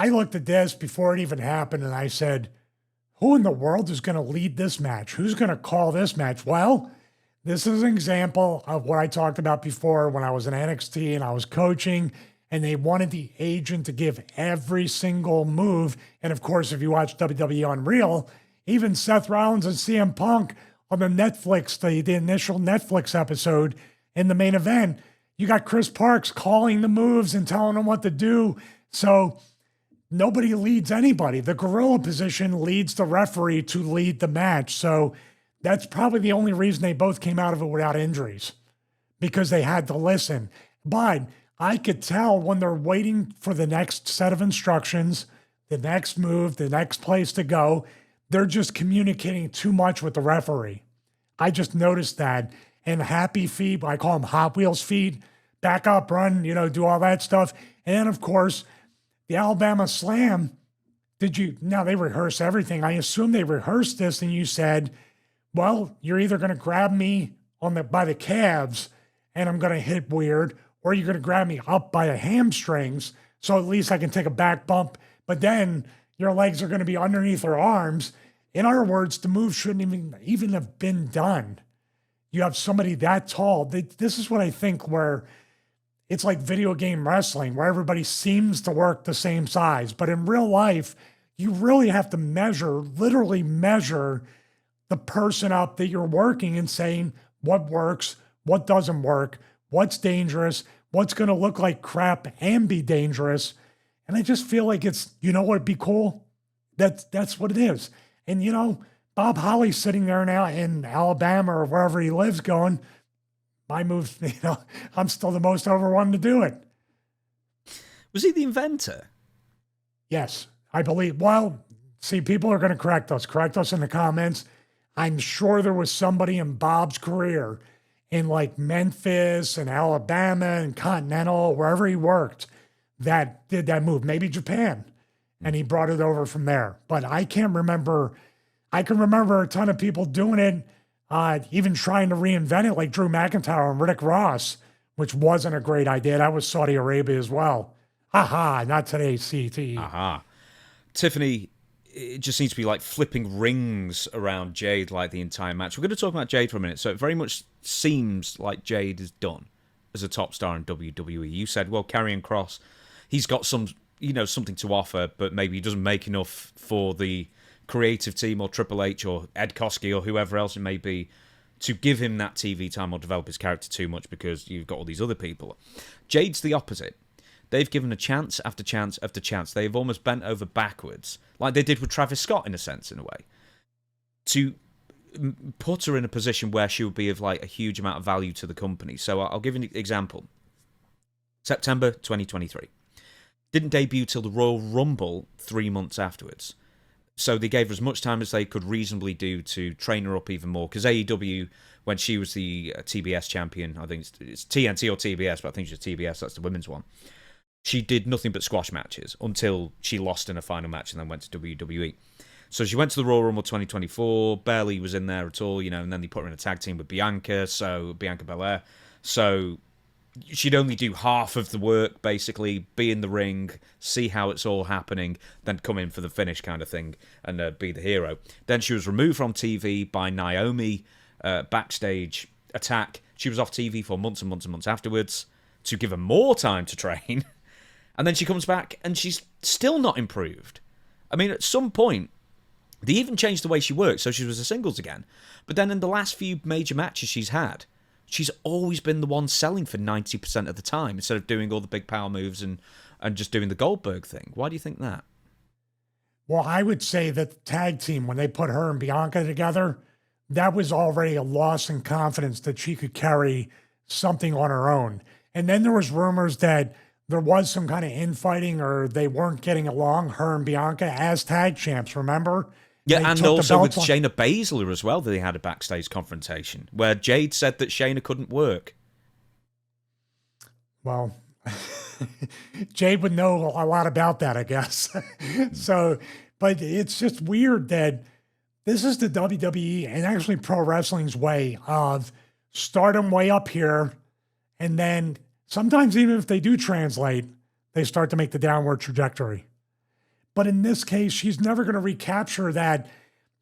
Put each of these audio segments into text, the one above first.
I looked at this before it even happened and I said, who in the world is going to lead this match? Who's going to call this match? Well, this is an example of what I talked about before when I was in NXT and I was coaching, and they wanted the agent to give every single move. And of course, if you watch WWE Unreal, even Seth Rollins and CM Punk on the Netflix, the initial Netflix episode in the main event, you got Chris Parks calling the moves and telling them what to do. So nobody leads anybody. The gorilla position leads the referee to lead the match. So that's probably the only reason they both came out of it without injuries, because they had to listen. But I could tell when they're waiting for the next set of instructions, the next move, the next place to go, they're just communicating too much with the referee. I just noticed that. And happy feet, I call them Hot Wheels feet, back up, run, do all that stuff. And then, of course, the Alabama Slam, now they rehearse everything. I assume they rehearsed this and you said, well, you're either going to grab me by the calves and I'm going to hit weird, or you're going to grab me up by the hamstrings so at least I can take a back bump, but then your legs are going to be underneath her arms. In other words, the move shouldn't even have been done. You have somebody that tall. This is what I think, where it's like video game wrestling, where everybody seems to work the same size. But in real life, you really have to literally measure the person up that you're working and saying what works, what doesn't work, what's dangerous, what's going to look like crap and be dangerous. And I just feel like what would be cool? That's what it is. And, Bob Holly's sitting there now in Alabama or wherever he lives going, my move, I'm still the most over one to do it. Was he the inventor? Yes, I believe. Well, see, people are going to correct us in the comments. I'm sure there was somebody in Bob's career in like Memphis and Alabama and Continental, wherever he worked, that did that move, maybe Japan. And he brought it over from there. But I can't remember. I can remember a ton of people doing it, even trying to reinvent it, like Drew McIntyre and Riddick Ross, which wasn't a great idea. That was Saudi Arabia as well. Aha, not today, CT. Aha. Tiffany, it just seems to be like flipping rings around Jade like the entire match. We're going to talk about Jade for a minute. So it very much seems like Jade is done as a top star in WWE. You said, well, Karrion Kross, he's got something to offer, but maybe he doesn't make enough for the creative team or Triple H or Ed Koskey or whoever else it may be to give him that TV time or develop his character too much because you've got all these other people. Jade's the opposite. They've given a chance after chance after chance. They've almost bent over backwards, like they did with Travis Scott in a sense, in a way, to put her in a position where she would be of like a huge amount of value to the company. So I'll give you an example. September 2023. Didn't debut till the Royal Rumble 3 months afterwards. So they gave her as much time as they could reasonably do to train her up even more. Because AEW, when she was the TBS champion, I think it's TNT or TBS, but I think she's TBS, that's the women's one. She did nothing but squash matches until she lost in a final match and then went to WWE. So she went to the Royal Rumble 2024, barely was in there at all, and then they put her in a tag team with Bianca Belair. So she'd only do half of the work, basically, be in the ring, see how it's all happening, then come in for the finish kind of thing and be the hero. Then she was removed from TV by Naomi, backstage attack. She was off TV for months and months and months afterwards to give her more time to train. And then she comes back and she's still not improved. I mean, at some point, they even changed the way she worked, so she was a singles again. But then in the last few major matches she's had, she's always been the one selling for 90% of the time instead of doing all the big power moves and just doing the Goldberg thing. Why do you think that? Well, I would say that the tag team, when they put her and Bianca together, that was already a loss in confidence that she could carry something on her own. And then there was rumors that there was some kind of infighting or they weren't getting along, her and Bianca as tag champs, remember? Yeah, They and took the also with belts Shayna Baszler as well, they had a backstage confrontation where Jade said that Shayna couldn't work. Well, Jade would know a lot about that, I guess. So, but it's just weird that this is the WWE and actually pro wrestling's way of start them way up here. And then sometimes even if they do translate, they start to make the downward trajectory. But in this case, she's never going to recapture that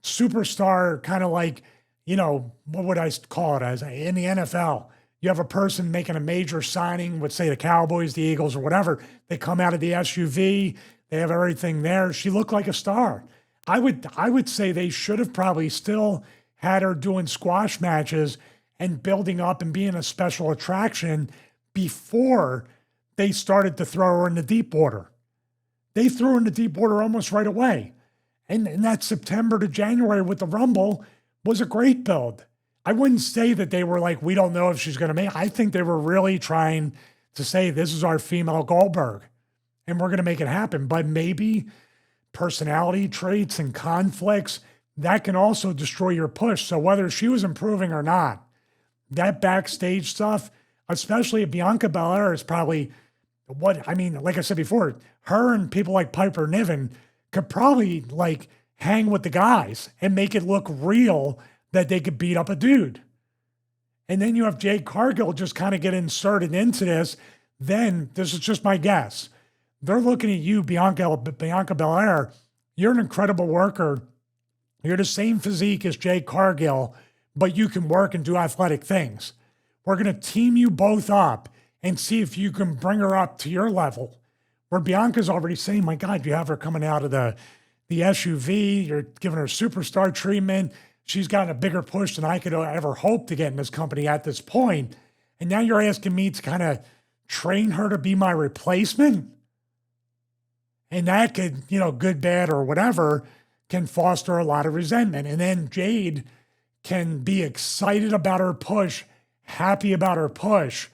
superstar kind of like, what would I call it as in the NFL? You have a person making a major signing with, say, the Cowboys, the Eagles, or whatever. They come out of the SUV. They have everything there. She looked like a star. I would say they should have probably still had her doing squash matches and building up and being a special attraction before they started to throw her in the deep water. They threw her in the deep water almost right away. And that September to January with the Rumble was a great build. I wouldn't say that they were like, we don't know if she's going to make. I think they were really trying to say, this is our female Goldberg, and we're going to make it happen. But maybe personality traits and conflicts, that can also destroy your push. So whether she was improving or not, that backstage stuff, especially if Bianca Belair, is probably like I said before, her and people like Piper Niven could probably like hang with the guys and make it look real that they could beat up a dude. And then you have Jade Cargill just kind of get inserted into this. Then this is just my guess. They're looking at you, Bianca Belair. You're an incredible worker. You're the same physique as Jade Cargill, but you can work and do athletic things. We're going to team you both up and see if you can bring her up to your level. Where Bianca's already saying, my God, you have her coming out of the SUV. You're giving her superstar treatment. She's gotten a bigger push than I could ever hope to get in this company at this point. And now you're asking me to kind of train her to be my replacement? And that could, good, bad, or whatever, can foster a lot of resentment. And then Jade can be excited about her push, happy about her push,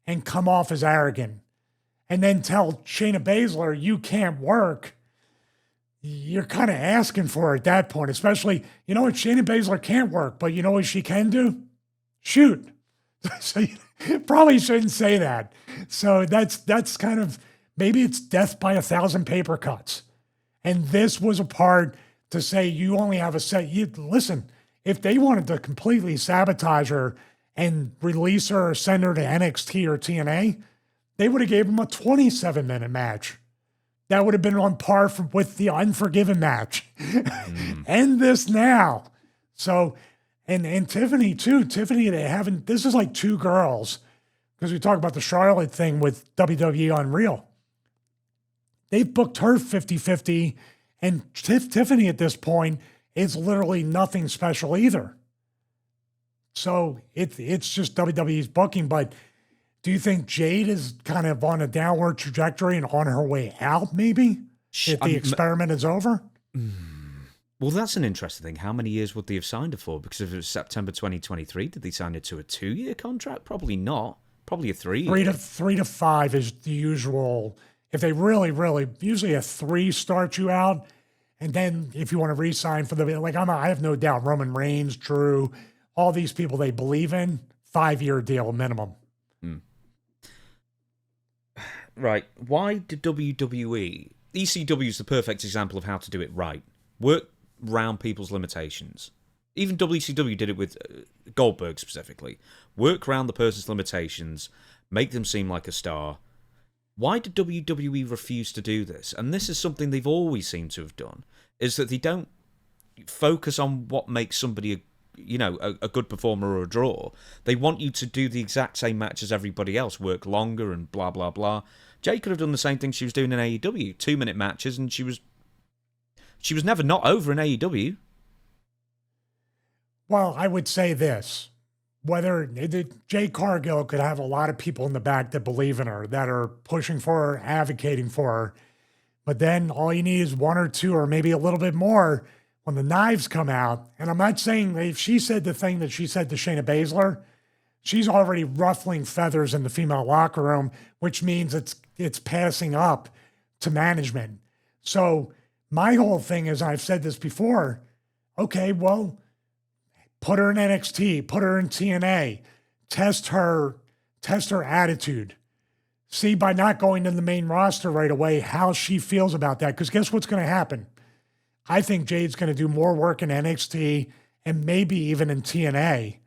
and come off as arrogant. And then tell Shayna Baszler, you can't work. You're kind of asking for it at that point, especially, Shayna Baszler can't work, but you know what she can do? Shoot. So you probably shouldn't say that. So that's kind of, maybe it's death by 1,000 paper cuts. And this was a part to say you only have a set. Listen, if they wanted to completely sabotage her and release her or send her to NXT or TNA, they would have gave him a 27-minute match. That would have been on par with the Unforgiven match. End this now. So, and Tiffany too. Tiffany, this is like two girls, because we talk about the Charlotte thing with WWE Unreal. They've booked her 50-50, and Tiffany at this point is literally nothing special either. So it's just WWE's booking, but do you think Jade is kind of on a downward trajectory and on her way out, maybe, if the experiment is over? Well, that's an interesting thing. How many years would they have signed her for? Because if it was September 2023, did they sign her to a 2-year contract? Probably not. Probably a 3-year. 3 to 5 is the usual. If they really, usually a 3 starts you out. And then if you want to re-sign for I have no doubt Roman Reigns, Drew, all these people they believe in, 5-year deal minimum. Right. Why did WWE... ECW is the perfect example of how to do it right. Work around people's limitations. Even WCW did it with Goldberg specifically. Work around the person's limitations, make them seem like a star. Why did WWE refuse to do this? And this is something they've always seemed to have done, is that they don't focus on what makes somebody a good performer or a draw. They want you to do the exact same match as everybody else, work longer and blah, blah, blah. Jay could have done the same thing she was doing in AEW, 2-minute matches, and she was never not over in AEW. Well, I would say this. Whether Jade Cargill could have a lot of people in the back that believe in her, that are pushing for her, advocating for her. But then all you need is 1 or 2 or maybe a little bit more when the knives come out. And I'm not saying if she said the thing that she said to Shayna Baszler, she's already ruffling feathers in the female locker room, which means it's passing up to management. So my whole thing is, I've said this before, okay, well, put her in NXT, put her in TNA, test her attitude. See, by not going to the main roster right away, how she feels about that. Because guess what's going to happen? I think Jade's going to do more work in NXT and maybe even in TNA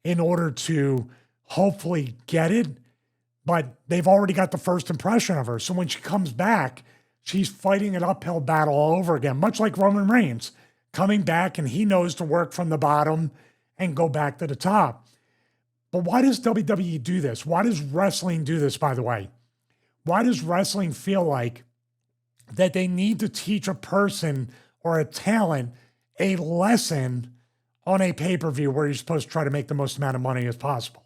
in order to hopefully get it. But they've already got the first impression of her. So when she comes back, She's fighting an uphill battle all over again, much like Roman Reigns, coming back, and he knows to work from the bottom and go back to the top. But why does WWE do this? Why does wrestling do this, by the way? Why does wrestling feel like that they need to teach a person or a talent a lesson on a pay-per-view where you're supposed to try to make the most amount of money as possible?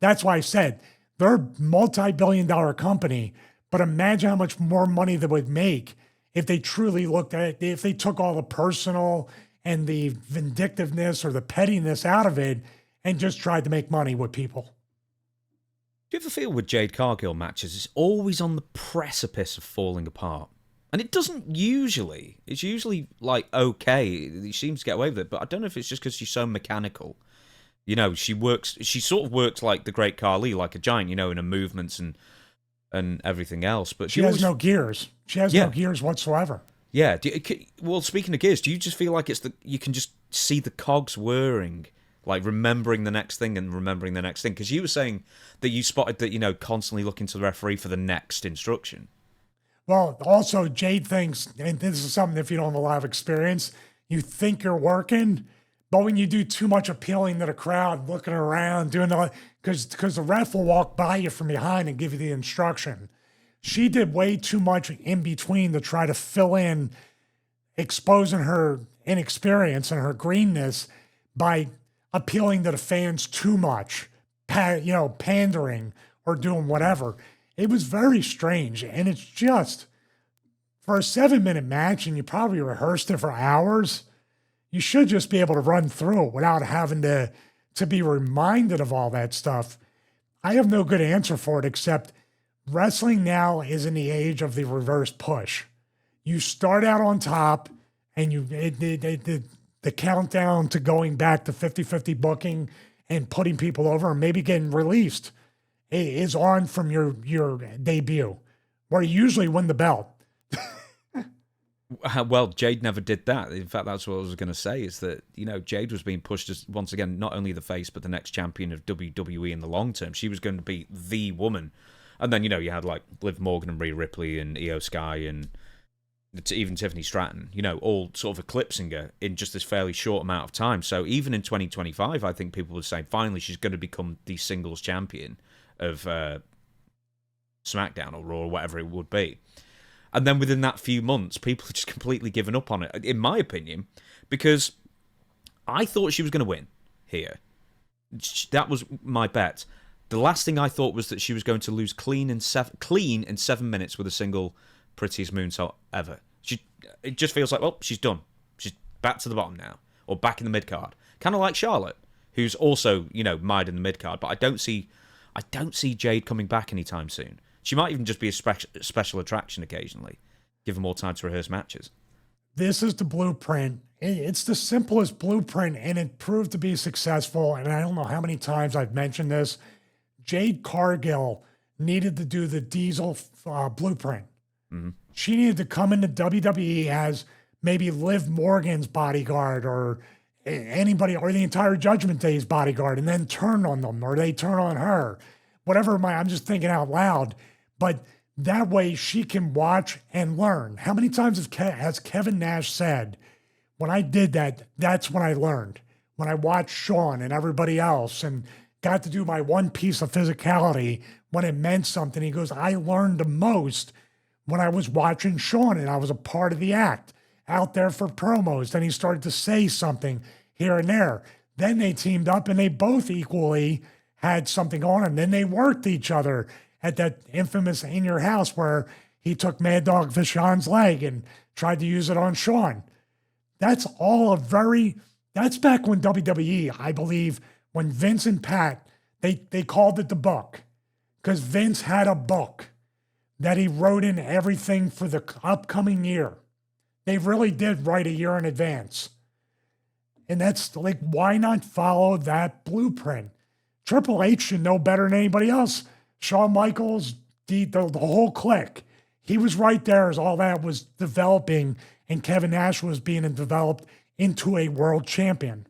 That's why I said they're a multi-billion-dollar company, but imagine how much more money they would make if they truly looked at it, if they took all the personal and the vindictiveness or the pettiness out of it and just tried to make money with people. Do you ever feel with Jade Cargill matches, it's always on the precipice of falling apart? And it doesn't usually. It's usually like, okay, she seems to get away with it, but I don't know if it's just because she's so mechanical. You know, she sort of works like the Great Khali, like a giant, you know, in her movements and everything else. But she has no gears. She has no gears whatsoever. Yeah. Well, speaking of gears, do you just feel like you can just see the cogs whirring, like remembering the next thing and remembering the next thing? Because you were saying that you spotted that, you know, constantly looking to the referee for the next instruction. Well, also Jade thinks, and this is something if you don't have a lot of experience, you think you're working, but when you do too much appealing to the crowd, looking around, doing all, because the ref will walk by you from behind and give you the instruction. She did way too much in between to try to fill in, exposing her inexperience and her greenness by appealing to the fans too much, pandering or doing whatever. It was very strange, and it's just, for a 7-minute match, and you probably rehearsed it for hours, you should just be able to run through it without having to be reminded of all that stuff. I have no good answer for it, except wrestling now is in the age of the reverse push. You start out on top, and the countdown to going back to 50-50 booking and putting people over and maybe getting released is on from your debut, where you usually win the belt. Well, Jade never did that. In fact, that's what I was going to say, is that, you know, Jade was being pushed as, once again, not only the face, but the next champion of WWE in the long term. She was going to be the woman. And then, you know, you had like Liv Morgan and Rhea Ripley and Io Sky and even Tiffany Stratton, you know, all sort of eclipsing her in just this fairly short amount of time. So even in 2025, I think people would say, finally, she's going to become the singles champion of SmackDown or Raw or whatever it would be. And then within that few months, people have just completely given up on it, in my opinion, because I thought she was going to win here. That was my bet. The last thing I thought was that she was going to lose clean in 7 minutes with a single prettiest moonsault ever. It just feels like, well, she's done. She's back to the bottom now, or back in the mid-card. Kind of like Charlotte, who's also, you know, mired in the mid-card, but I don't see Jade coming back anytime soon. She might even just be a special attraction occasionally, give her more time to rehearse matches. This is the blueprint. It's the simplest blueprint, and it proved to be successful. And I don't know how many times I've mentioned this. Jade Cargill needed to do the Diesel blueprint. Mm-hmm. She needed to come into WWE as maybe Liv Morgan's bodyguard or anybody, or the entire Judgment Day's bodyguard, and then turn on them, or they turn on her. Whatever I'm just thinking out loud. But that way she can watch and learn. How many times has Kevin Nash said, when I did that, that's when I learned. When I watched Shawn and everybody else and got to do my one piece of physicality when it meant something, he goes, I learned the most when I was watching Shawn and I was a part of the act out there for promos. Then he started to say something here and there. Then they teamed up and they both equally had something on him. Then they worked each other at that infamous In Your House where he took Mad Dog Vachon's leg and tried to use it on Shawn. That's all that's back when WWE, I believe, when Vince and Pat, they called it the book, because Vince had a book that he wrote in everything for the upcoming year. They really did write a year in advance. And that's like, why not follow that blueprint? Triple H should know better than anybody else. Shawn Michaels, the whole clique. He was right there as all that was developing, and Kevin Nash was being developed into a world champion.